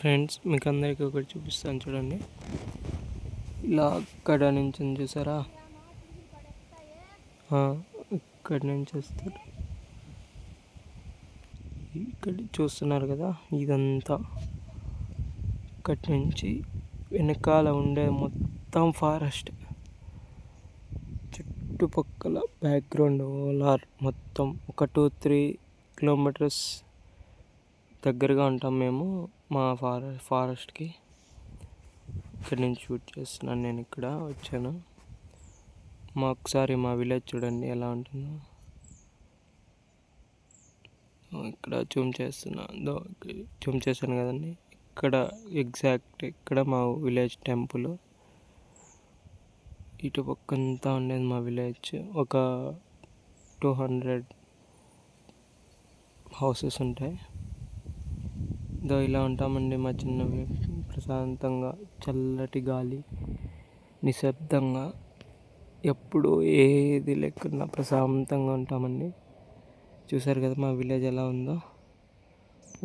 Friends, మీకు అందరికీ ఒకటి చూపిస్తాను చూడండి. ఇలా అక్కడ నుంచి చూసారా, ఇక్కడి నుంచి వస్తారు. ఇక్కడ చూస్తున్నారు కదా, ఇదంతా ఇక్కడి నుంచి వెనకాల ఉండే మొత్తం ఫారెస్ట్. చుట్టుపక్కల బ్యాక్గ్రౌండ్ ఓలార్ మొత్తం ఒక 2-3 కిలోమీటర్స్ దగ్గరగా ఉంటాం మేము మా ఫారెస్ట్కి. ఇక్కడి నుంచి షూట్ చేస్తున్నాను. నేను ఇక్కడ వచ్చాను. ఒకసారి మా విలేజ్ చూడండి ఎలా ఉంటుందో. ఇక్కడ జూమ్ చేశాను కదండి. ఇక్కడ ఎగ్జాక్ట్ ఇక్కడ మా విలేజ్ టెంపుల్. ఇటు పక్కంతా ఉండేది మా విలేజ్. ఒక 200 హౌసెస్ ఉంటాయి. ఇలా ఉంటామండి మా చిన్నవి. ప్రశాంతంగా చల్లటి గాలి, నిశ్శబ్దంగా, ఎప్పుడు ఏది లేకుండా ప్రశాంతంగా ఉంటామండి. చూసారు కదా మా విలేజ్ ఎలా ఉందో.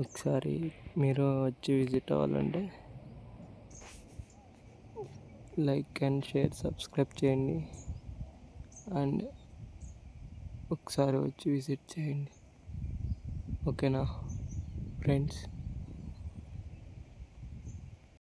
ఒకసారి మీరు వచ్చి విజిట్ అవ్వాలంటే లైక్ అండ్ షేర్, సబ్స్క్రైబ్ చేయండి. అండ్ ఒకసారి వచ్చి విజిట్ చేయండి. ఓకేనా ఫ్రెండ్స్?